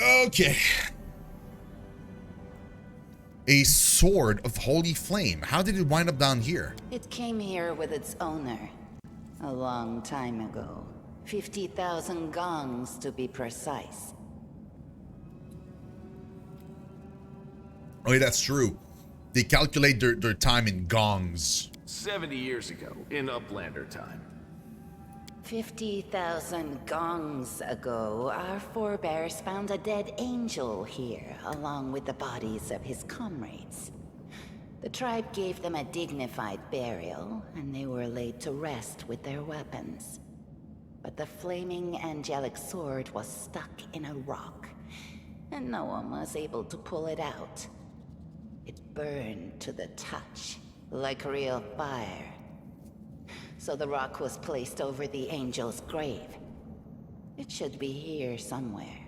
Okay. A sword of holy flame. How did it wind up down here? It came here with its owner a long time ago. 50,000 gongs to be precise. Oh, yeah, that's true. They calculate their time in gongs. 70 years ago, in Uplander time. 50,000 gongs ago, our forebears found a dead angel here, along with the bodies of his comrades. The tribe gave them a dignified burial, and they were laid to rest with their weapons. But the flaming angelic sword was stuck in a rock, and no one was able to pull it out. It burned to the touch, like real fire. So the rock was placed over the angel's grave. It should be here somewhere.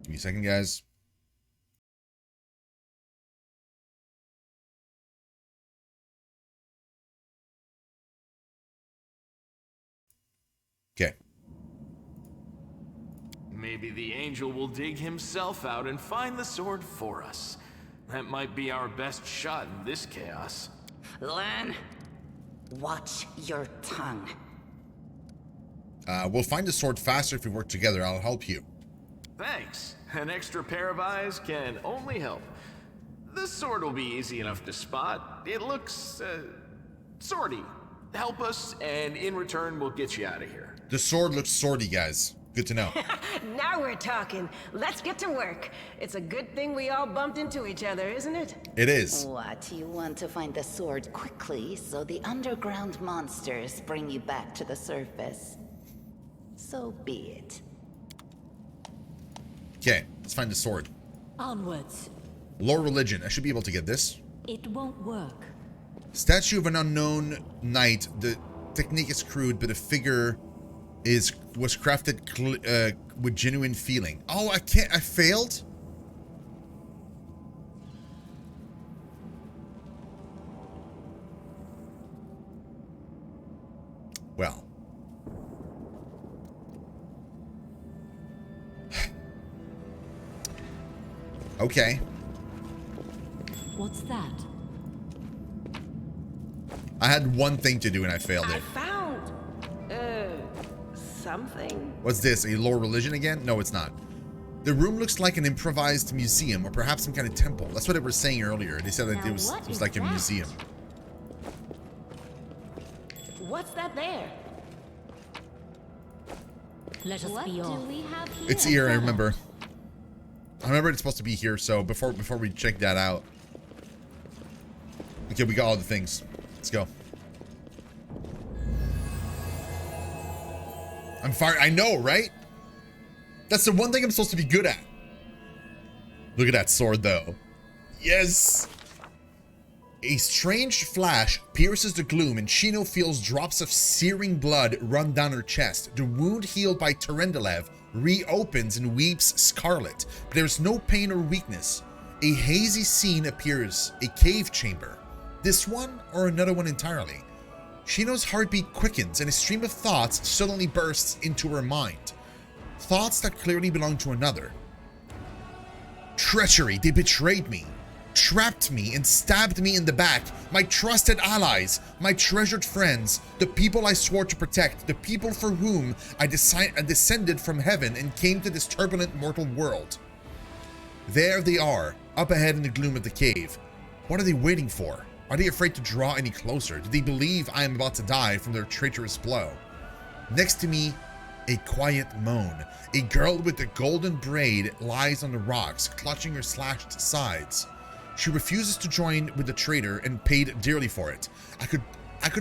Give me a second, guys. Okay. Maybe the angel will dig himself out and find the sword for us. That might be our best shot in this chaos. Lan, watch your tongue. We'll find the sword faster if we work together. I'll help you. Thanks. An extra pair of eyes can only help. The sword will be easy enough to spot. It looks, swordy. Help us, and in return, we'll get you out of here. The sword looks swordy, guys. Good to know. Now we're talking. Let's get to work. It's a good thing we all bumped into each other, isn't it? It is. What, you want to find the sword quickly so the underground monsters bring you back to the surface? So be it. Okay, let's find the sword. Onwards. Low religion. I should be able to get this. It won't work. Statue of an unknown knight. The technique is crude, but the figure was crafted with genuine feeling. Oh, I can't. I failed. Well. Okay. What's that? I had one thing to do and I failed I it. found, something. What's this? A low religion again? No, it's not. The room looks like an improvised museum or perhaps some kind of temple. That's what they were saying earlier. They said that Now it was what is like a that? museum. What's that there? Let us What be do off. we have here? It's here, I remember. I remember it's supposed to be here, so before we check that out. Okay, we got all the things. Let's go. I'm fired. I know, right? That's the one thing I'm supposed to be good at. Look at that sword, though. Yes! A strange flash pierces the gloom and Shino feels drops of searing blood run down her chest. The wound healed by Terendelev reopens and weeps scarlet, but there's no pain or weakness. A hazy scene appears, a cave chamber. This one or another one entirely? Shino's heartbeat quickens and a stream of thoughts suddenly bursts into her mind. Thoughts that clearly belong to another. Treachery, they betrayed me, trapped me and stabbed me in the back. My trusted allies, my treasured friends, the people I swore to protect, the people for whom I descended from heaven and came to this turbulent mortal world. There they are, up ahead in the gloom of the cave. What are they waiting for? Are they afraid to draw any closer? Do they believe I am about to die from their traitorous blow? Next to me, a quiet moan. A girl with a golden braid lies on the rocks, clutching her slashed sides. She refuses to join with the traitor and paid dearly for it. I could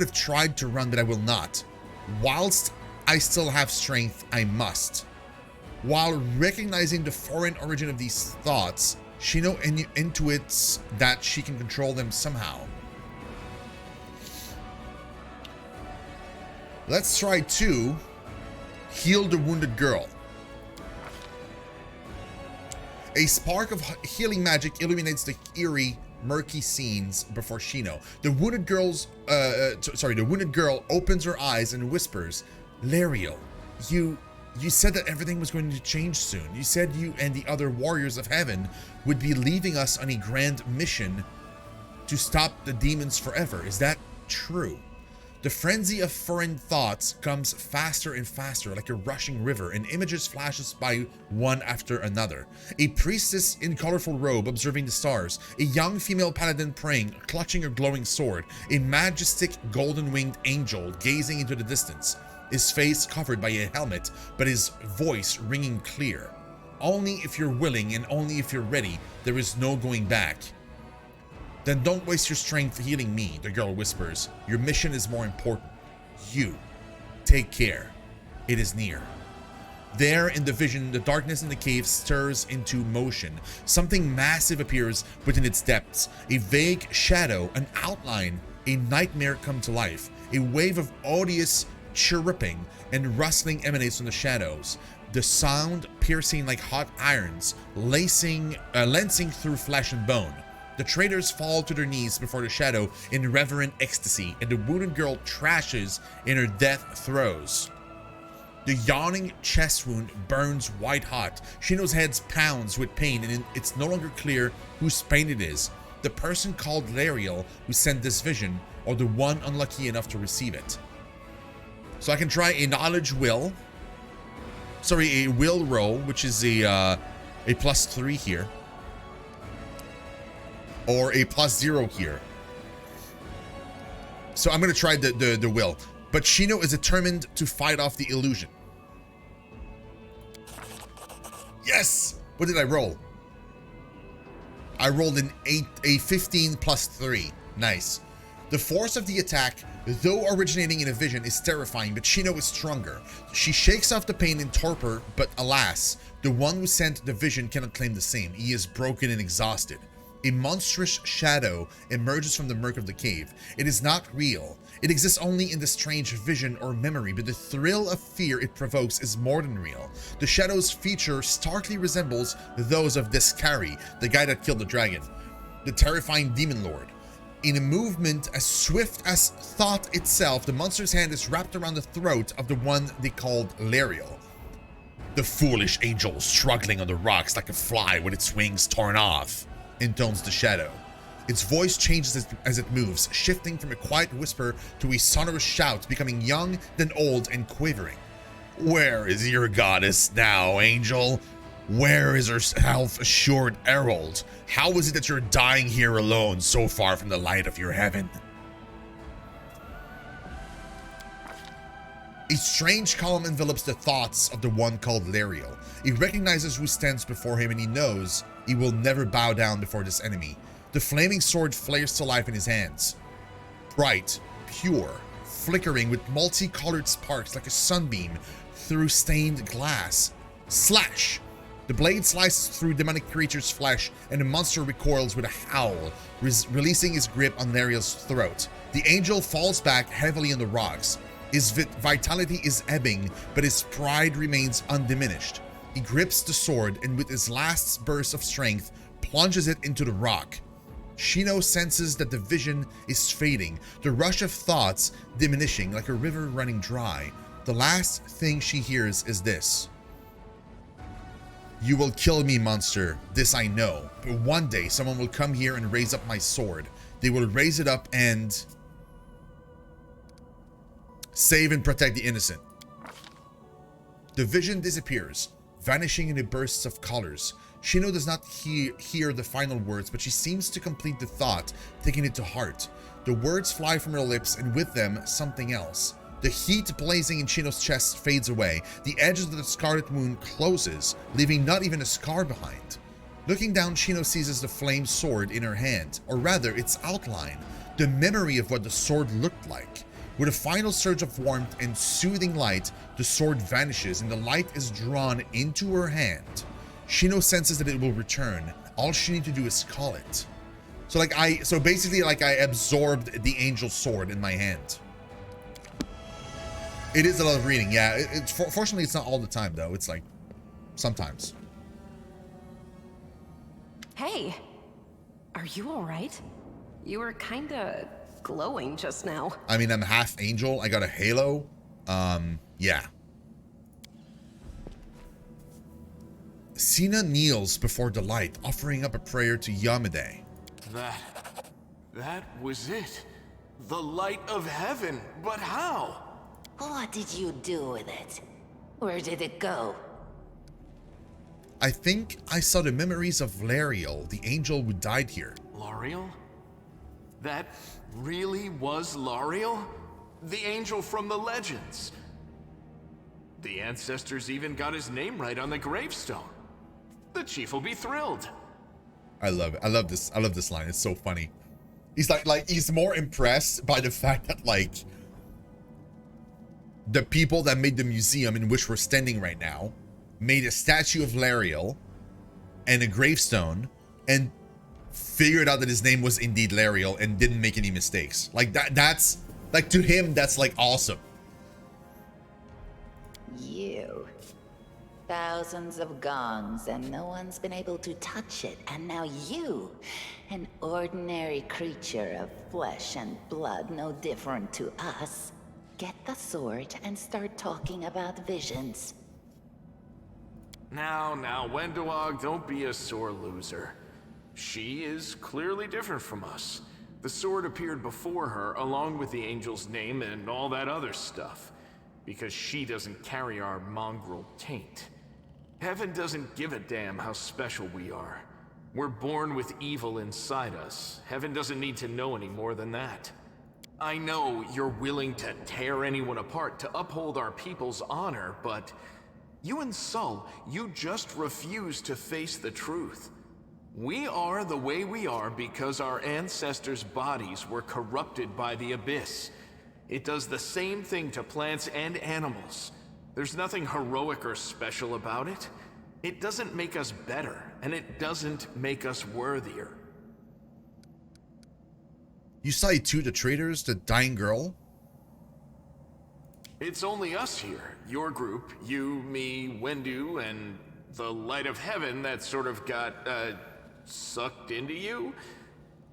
have tried to run, but I will not. Whilst I still have strength, I must. While recognizing the foreign origin of these thoughts, Shino intuits that she can control them somehow. Let's try to heal the wounded girl. A spark of healing magic illuminates the eerie, murky scenes before Shino. The wounded girl opens her eyes and whispers, "Lariel, you You said that everything was going to change soon. You said you and the other warriors of heaven would be leaving us on a grand mission to stop the demons forever. Is that true? The frenzy of foreign thoughts comes faster and faster, like a rushing river, and images flashes by one after another. A priestess in colorful robe observing the stars, a young female paladin praying, clutching a glowing sword, a majestic golden-winged angel gazing into the distance, his face covered by a helmet, but his voice ringing clear. Only if you're willing and only if you're ready, there is no going back. Then don't waste your strength healing me, the girl whispers. Your mission is more important. You. Take care. It is near. There in the vision, the darkness in the cave stirs into motion. Something massive appears within its depths. A vague shadow, an outline, a nightmare come to life. A wave of odious chirruping and rustling emanates from the shadows. The sound piercing like hot irons, lancing through flesh and bone. The traders fall to their knees before the shadow in reverent ecstasy, and the wounded girl trashes in her death throes. The yawning chest wound burns white hot. Shino's head pounds with pain, and it's no longer clear whose pain it is. The person called Lariel who sent this vision, or the one unlucky enough to receive it. So I can try a knowledge will. Sorry, a will roll, which is a +3 here. Or a +0 here. So I'm going to try the will. But Shino is determined to fight off the illusion. Yes! What did I roll? I rolled a 15 +3. Nice. The force of the attack, though originating in a vision, is terrifying, but Shino is stronger. She shakes off the pain in torpor, but alas, the one who sent the vision cannot claim the same. He is broken and exhausted. A monstrous shadow emerges from the murk of the cave. It is not real. It exists only in the strange vision or memory, but the thrill of fear it provokes is more than real. The shadow's feature starkly resembles those of Descari, the guy that killed the dragon, the terrifying demon lord. In a movement as swift as thought itself, the monster's hand is wrapped around the throat of the one they called Lariel. The foolish angel struggling on the rocks like a fly with its wings torn off, intones the shadow. Its voice changes as it moves, shifting from a quiet whisper to a sonorous shout, becoming young, then old and quivering. Where is your goddess now, angel? Where is her self-assured herald? How is it that you're dying here alone, so far from the light of your heaven? A strange calm envelops the thoughts of the one called Lariel. He recognizes who stands before him, and he knows he will never bow down before this enemy. The flaming sword flares to life in his hands. Bright, pure, flickering with multicolored sparks like a sunbeam through stained glass. Slash! The blade slices through demonic creature's flesh, and the monster recoils with a howl, releasing his grip on Lariel's throat. The angel falls back heavily on the rocks. His vitality is ebbing, but his pride remains undiminished. He grips the sword, and with his last burst of strength, plunges it into the rock. Shino senses that the vision is fading, the rush of thoughts diminishing like a river running dry. The last thing she hears is this. You will kill me, monster. This I know. But one day, someone will come here and raise up my sword. They will raise it up and save and protect the innocent. The vision disappears, vanishing in a burst of colors. Shino does not hear the final words, but she seems to complete the thought, taking it to heart. The words fly from her lips, and with them, something else. The heat blazing in Shino's chest fades away. The edge of the scarlet wound closes, leaving not even a scar behind. Looking down, Shino seizes the flamed sword in her hand, or rather, its outline, the memory of what the sword looked like. With a final surge of warmth and soothing light, the sword vanishes, and the light is drawn into her hand. Shino senses that it will return. All she needs to do is call it. So basically, I absorbed the angel's sword in my hand. It is a lot of reading, yeah. Fortunately, it's not all the time, though. It's like, sometimes. Hey, are you all right? You were kinda glowing just now. I mean, I'm half angel. I got a halo. Yeah. Sina kneels before the light, offering up a prayer to Yamade. That was it. The light of heaven. But how? What did you do with it? Where did it go? I think I saw the memories of Lariel, the angel who died here. Lariel? That really was Lariel? The angel from the legends. The ancestors even got his name right on the gravestone. The chief will be thrilled. I love it. I love this line. It's so funny. He's like he's more impressed by the fact that like the people that made the museum in which we're standing right now made a statue of Lariel and a gravestone and figured out that his name was indeed Lariel and didn't make any mistakes. Like that's like, to him, that's like awesome. You. Thousands of gongs and no one's been able to touch it. And now you, an ordinary creature of flesh and blood, no different to us, get the sword and start talking about visions. Now, Wendoag, don't be a sore loser. She is clearly different from us. The sword appeared before her, along with the angel's name and all that other stuff, because she doesn't carry our mongrel taint. Heaven doesn't give a damn how special we are. We're born with evil inside us. Heaven doesn't need to know any more than that. I know you're willing to tear anyone apart to uphold our people's honor, but you and Sull, you just refuse to face the truth. We are the way we are because our ancestors' bodies were corrupted by the Abyss. It does the same thing to plants and animals. There's nothing heroic or special about it. It doesn't make us better, and it doesn't make us worthier. You say too, the traitors, the dying girl? It's only us here. Your group, you, me, Wendu, and the light of heaven that sort of got, sucked into you.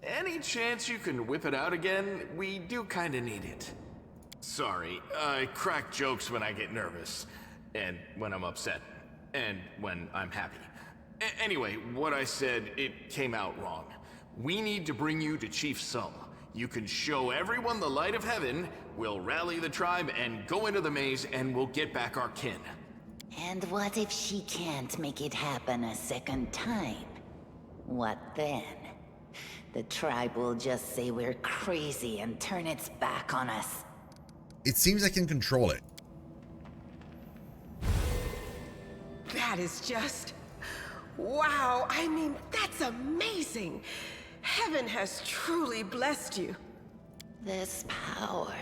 Any chance you can whip it out again? We do kinda need it. Sorry, I crack jokes when I get nervous, and when I'm upset, and when I'm happy. Anyway, what I said, it came out wrong. We need to bring you to Chief Sull. You can show everyone the light of heaven, we'll rally the tribe and go into the maze, and we'll get back our kin. And what if she can't make it happen a second time? What then? The tribe will just say we're crazy and turn its back on us. It seems I can control it. That is just... wow, I mean, that's amazing. Heaven has truly blessed you. This power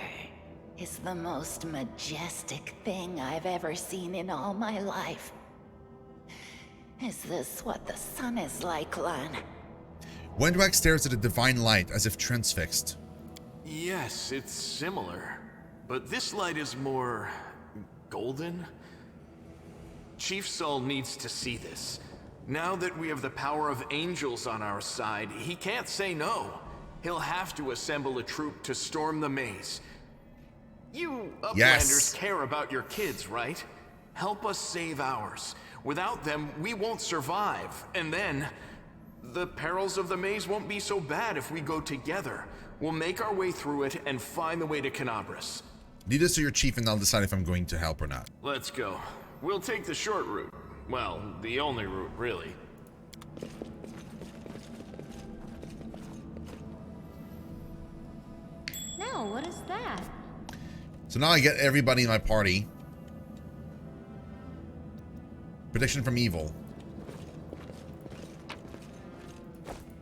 is the most majestic thing I've ever seen in all my life. Is this what the sun is like, Lan? Wendwag stares at the divine light as if transfixed. Yes, it's similar. But this light is more... golden? Chief Sull needs to see this. Now that we have the power of angels on our side, he can't say no. He'll have to assemble a troop to storm the maze. You Uplanders care about your kids, right? Help us save ours. Without them, we won't survive. And then, the perils of the maze won't be so bad if we go together. We'll make our way through it and find the way to Canabras. Lead us to your chief and I'll decide if I'm going to help or not. Let's go. We'll take the short route. Well, the only route, really. Now, what is that? So now I get everybody in my party. Protection from evil.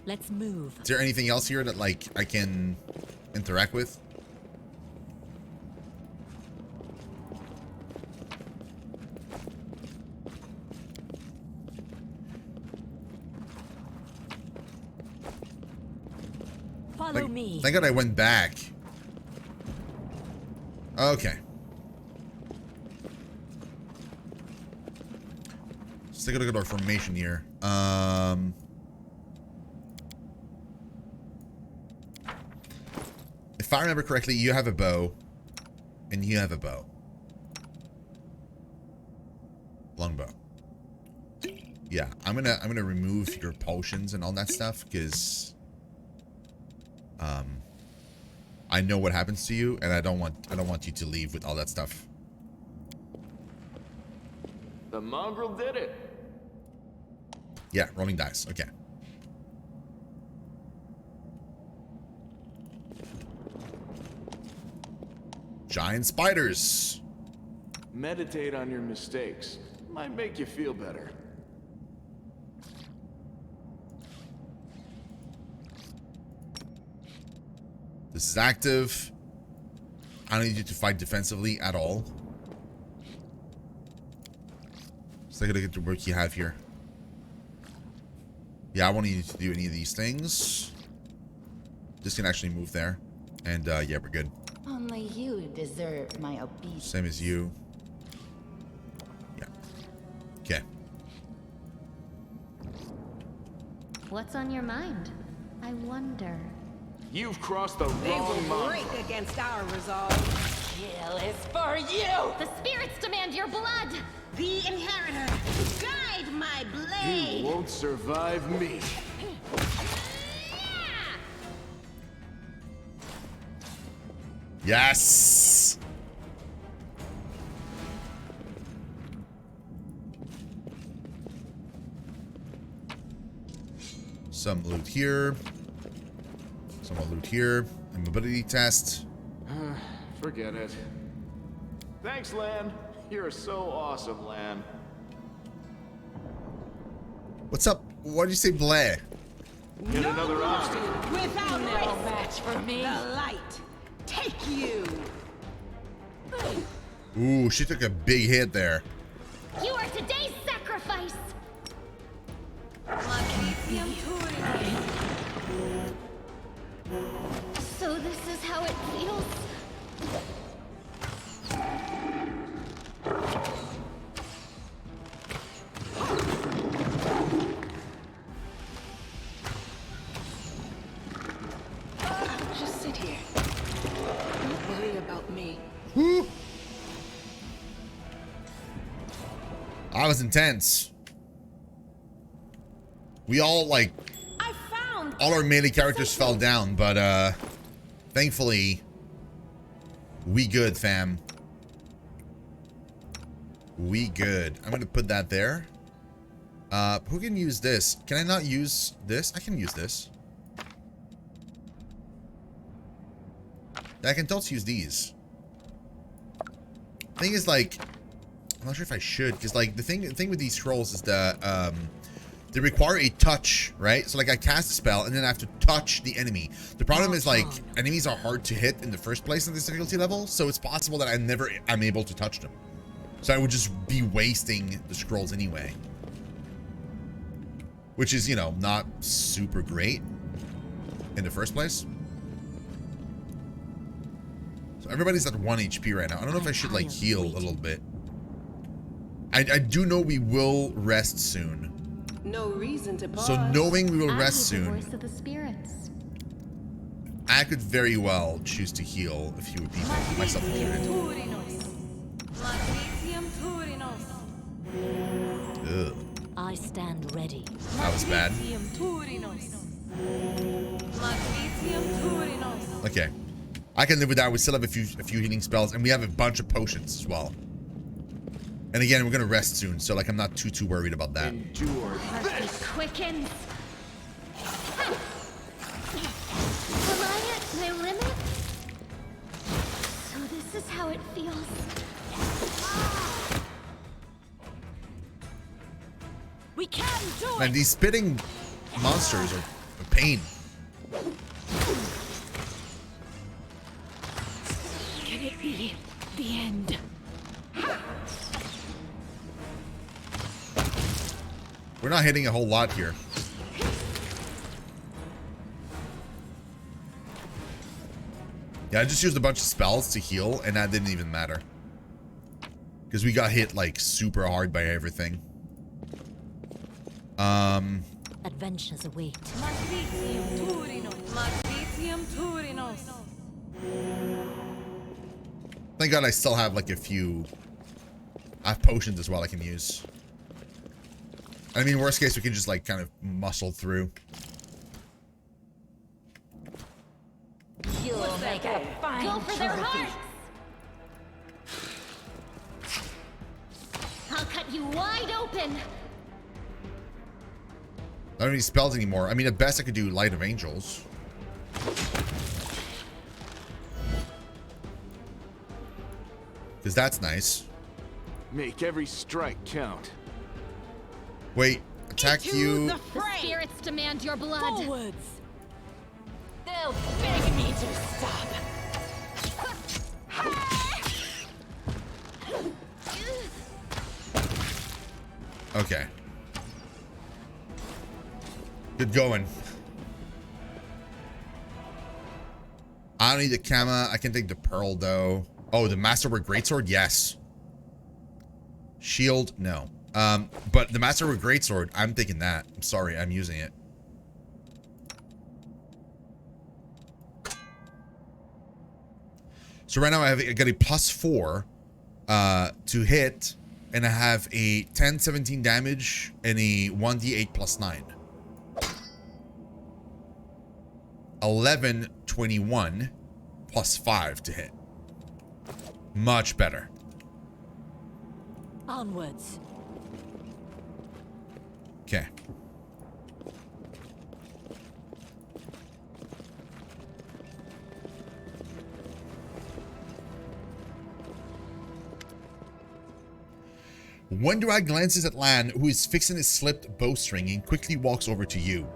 Let's move. Is there anything else here that like I can interact with? Follow me. Thank God I went back. Okay. Let's take a look at our formation here. If I remember correctly, you have a bow. And you have a bow. Longbow. Yeah, I'm gonna remove your potions and all that stuff because I know what happens to you, and I don't want you to leave with all that stuff. The mongrel did it. Yeah, rolling dice. Okay. Giant spiders. Meditate on your mistakes. Might make you feel better. This is active. I don't need you to fight defensively at all. Let's take a look at the work you have here. Yeah, I won't need you to do any of these things. This can actually move there. And yeah, we're good. Only you deserve my obedience. Same as you. Yeah. Okay. What's on your mind? I wonder. You've crossed the They wrong will mongrel. break against our resolve. Kill is for you! The spirits demand your blood! The inheritor, guide my blade! You won't survive me. Yes. Some loot here. Some more loot here. A mobility test. Forget it. Thanks, Lan. You're so awesome, Lan. What's up? Why did you say Blair? Get another obstacle. Without No risk, match for me. the light, take you! Ooh, she took a big hit there. You are today's sacrifice! So this is how it feels? Just sit here. Don't worry about me. Woo. That was intense. We all, like, I found all our melee characters fell down, but, thankfully, we good, fam. We good. I'm gonna put that there. Who can use this? Can I not use this? I can use this. I can totally use these. Thing is, like, I'm not sure if I should, because, like, the thing with these scrolls is that, they require a touch, right? So, like, I cast a spell, and then I have to touch the enemy. The problem is, like, enemies are hard to hit in the first place in this difficulty level, so it's possible that I'm able to touch them. So I would just be wasting the scrolls anyway. Which is, you know, not super great in the first place. So everybody's at 1 HP right now. I don't know if I should, like, heal a little bit. I do know we will rest soon. no reason to pause. So knowing we will I rest hear the soon, voice of the spirits. I could very well choose to heal a few people, myself included. Ugh, I stand ready. that was bad. Okay, I can live with that. We still have a few healing spells, and we have a bunch of potions as well. And again, we're gonna rest soon, so, like, I'm not too worried about that. Endure this. Quickens. Am I at my limit? So this is how it feels. We can do it! Man, these spitting monsters are a pain. Can it be the end? We're not hitting a whole lot here. Yeah, I just used a bunch of spells to heal, and that didn't even matter. Because we got hit, like, super hard by everything. Adventures await. Thank God I still have, like, a few... I have potions as well I can use. I mean, worst case, we can just like kind of muscle through. You'll make a fine Go for their trophy. hearts! I'll cut you wide open! I don't need spells anymore. I mean, at best, I could do Light of Angels. Because that's nice. Make every strike count. Wait, attack you. The spirits demand your blood! Forwards. They'll beg me to stop. Okay. Good going. I don't need the Kama. I can take the Pearl, though. Oh, the Masterwork Greatsword? Yes. Shield? No. But the Masterwork Greatsword, I'm taking that. I'm sorry, I'm using it. So right now I got a +4 to hit, and I have a 10-17 damage and a 1d8 +9. 11-21 +5 to hit. Much better. Onwards. Okay. Wonder-Eye glances at Lan, who is fixing his slipped bowstring, and quickly walks over to you.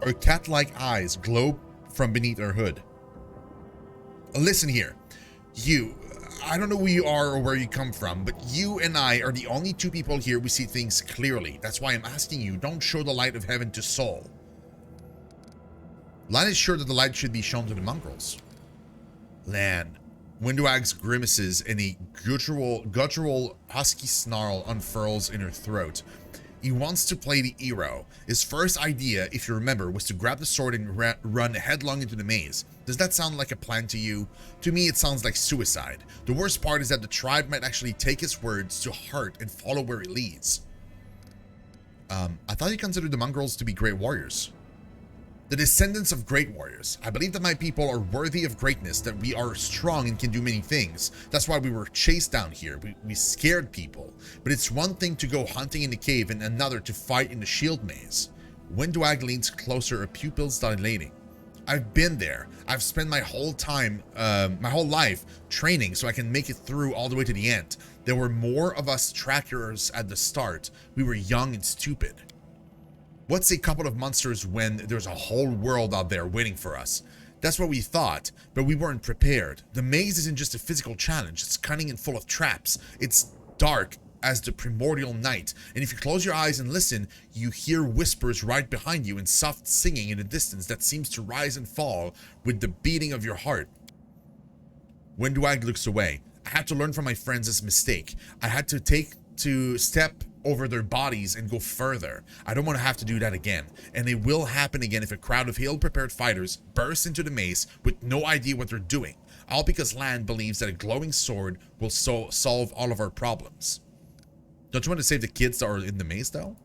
Her cat-like eyes glow from beneath her hood. Listen here. You, I don't know who you are or where you come from, but you and I are the only two people here who see things clearly. That's why I'm asking you, don't show the light of heaven to Sull. Lan is sure that the light should be shown to the mongrels. Lan. Windwag's grimaces and a guttural husky snarl unfurls in her throat. He wants to play the hero. His first idea, if you remember, was to grab the sword and run headlong into the maze. Does that sound like a plan to you? To me, it sounds like suicide. The worst part is that the tribe might actually take his words to heart and follow where it leads. I thought you considered the mongrels to be great warriors. The descendants of great warriors. I believe that my people are worthy of greatness, that we are strong and can do many things. That's why we were chased down here. We scared people. But it's one thing to go hunting in the cave and another to fight in the shield maze. Windwag leans closer, her pupils dilating. I've been there. I've spent my whole life training so I can make it through all the way to the end. There were more of us trackers at the start. We were young and stupid. What's a couple of monsters when there's a whole world out there waiting for us? That's what we thought, but we weren't prepared. The maze isn't just a physical challenge, it's cunning and full of traps. It's dark as the primordial night, and if you close your eyes and listen, you hear whispers right behind you and soft singing in the distance that seems to rise and fall with the beating of your heart. Windwag looks away. I had to learn from my friends' mistake. I had to step over their bodies and go further. I don't want to have to do that again. And it will happen again if a crowd of ill-prepared fighters burst into the maze with no idea what they're doing. All because Lan believes that a glowing sword will solve all of our problems. Don't you want to save the kids that are in the maze though?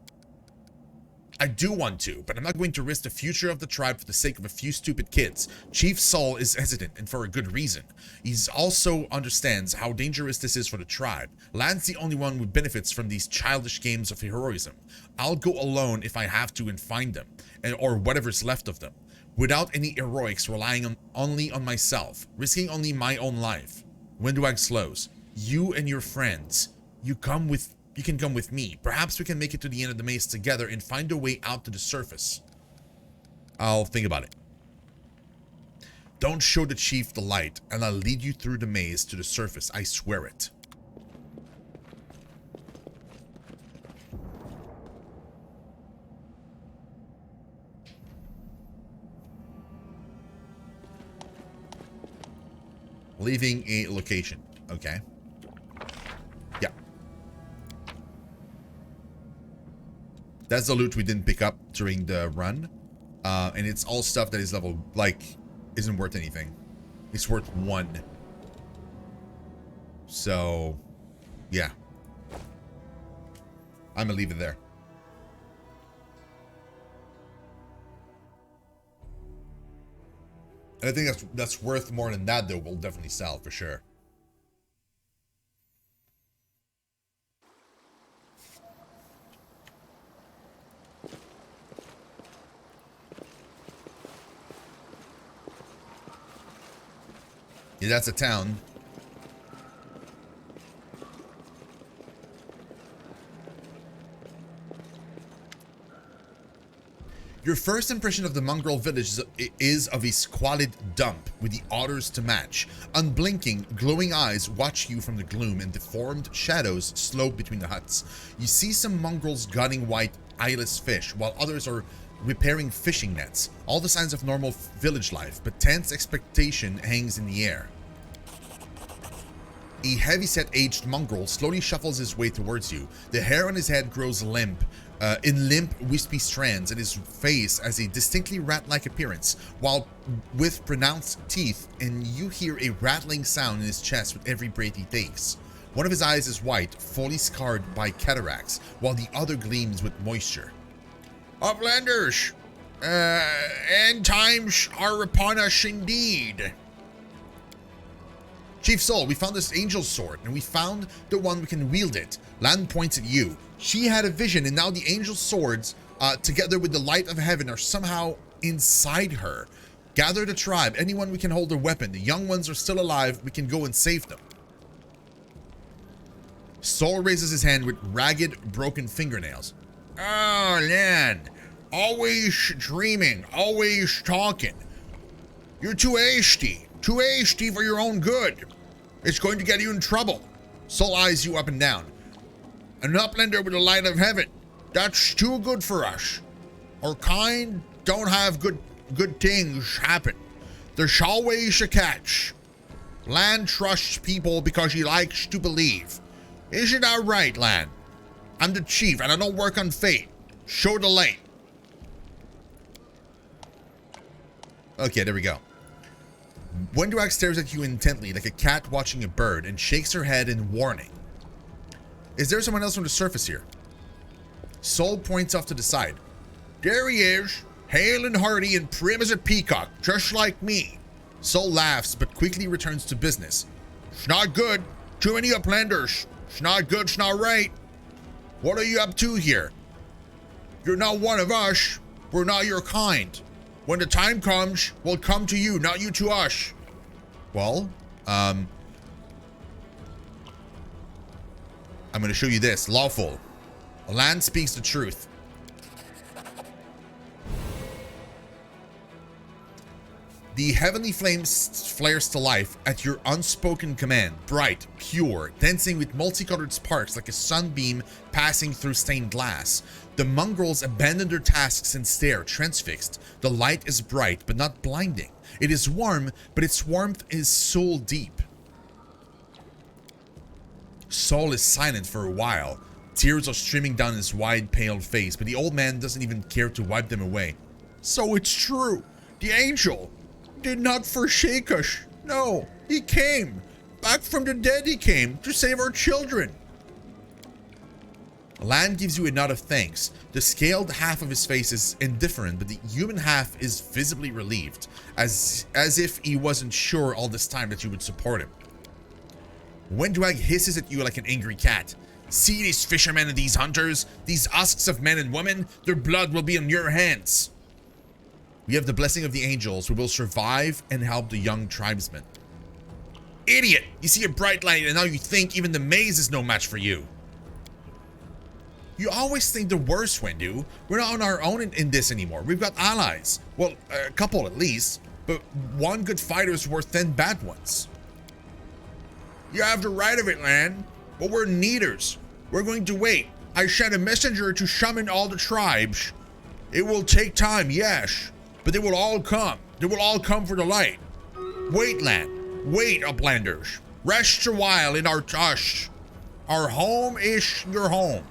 I do want to, but I'm not going to risk the future of the tribe for the sake of a few stupid kids. Chief Sull is hesitant, and for a good reason. He also understands how dangerous this is for the tribe. Lan's the only one who benefits from these childish games of heroism. I'll go alone if I have to and find them, or whatever's left of them, without any heroics, relying only on myself, risking only my own life. Windwag slows. You and your friends, you can come with me. Perhaps we can make it to the end of the maze together and find a way out to the surface. I'll think about it. Don't show the chief the light, and I'll lead you through the maze to the surface. I swear it. Leaving a location. Okay. Yeah. That's the loot we didn't pick up during the run. And it's all stuff that is level, like, isn't worth anything. It's worth 1. So, yeah. I'm gonna leave it there. And I think that's worth more than that, though. We'll definitely sell for sure. Yeah, that's a town. Your first impression of the mongrel village is of a squalid dump with the otters to match. Unblinking, glowing eyes watch you from the gloom, and deformed shadows slope between the huts. You see some mongrels gutting white eyeless fish, while others are repairing fishing nets. All the signs of normal village life, but tense expectation hangs in the air. A heavy-set aged mongrel slowly shuffles his way towards you. The hair on his head grows limp, in limp, wispy strands, and his face has a distinctly rat-like appearance, while with pronounced teeth, and you hear a rattling sound in his chest with every breath he takes. One of his eyes is white, fully scarred by cataracts, while the other gleams with moisture. Uplanders! End times are upon us indeed. Chief Sull, we found this angel sword, and we found the one we can wield it. Lan points at you. She had a vision, and now the angel swords, together with the light of heaven, are somehow inside her. Gather the tribe. Anyone we can hold a weapon. The young ones are still alive. We can go and save them. Sull raises his hand with ragged, broken fingernails. Oh, Lan. Always dreaming. Always talking. You're too hasty. Too hasty for your own good. It's going to get you in trouble. Sull eyes you up and down. An uplander with the light of heaven. That's too good for us. Our kind don't have good things happen. There's always a catch. Lan trusts people because he likes to believe. Isn't that right, Lan? I'm the chief and I don't work on fate. Show the light. Okay, there we go. Wenduak stares at you intently like a cat watching a bird and shakes her head in warning. Is there someone else on the surface here? Sull points off to the side. There he is, hale and hearty and prim as a peacock, just like me. Sull laughs but quickly returns to business. It's not good. Too many uplanders. It's not good, it's not right. What are you up to here? You're not one of us. We're not your kind. When the time comes, we'll come to you, not you to us. Well, I'm going to show you this. Lawful. Lan speaks the truth. The heavenly flames flares to life at your unspoken command. Bright, pure, dancing with multicolored sparks like a sunbeam passing through stained glass. The mongrels abandon their tasks and stare, transfixed. The light is bright, but not blinding. It is warm, but its warmth is soul deep. Sull is silent for a while. Tears are streaming down his wide, pale face, but the old man doesn't even care to wipe them away. So it's true. The angel did not forsake us. No, he came. Back from the dead he came to save our children. Lan gives you a nod of thanks. The scaled half of his face is indifferent, but the human half is visibly relieved, as if he wasn't sure all this time that you would support him. Wenduak hisses at you like an angry cat. See these fishermen and these hunters, these husks of men and women, their blood will be on your hands. We have the blessing of the angels. We will survive and help the young tribesmen. Idiot! You see a bright light and now you think even the maze is no match for you. You always think the worst, Wendu. We're not on our own in this anymore. We've got allies. Well, a couple at least. But one good fighter is worth 10 bad ones. You have the right of it, Lan. But we're needers. We're going to wait. I sent a messenger to summon all the tribes. It will take time, yes. But they will all come. They will all come for the light. Wait, Lan. Wait, uplanders. Rest a while in our tush. Our home is your home.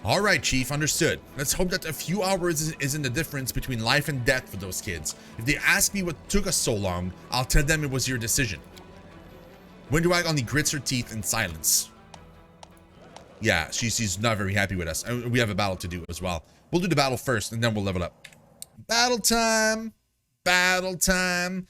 All right, Chief, understood. Let's hope that a few hours isn't the difference between life and death for those kids. If they ask me what took us so long, I'll tell them it was your decision. Wenduak only grits her teeth in silence. Yeah, she's not very happy with us. We have a battle to do as well. We'll do the battle first, and then we'll level up. Battle time. Battle time.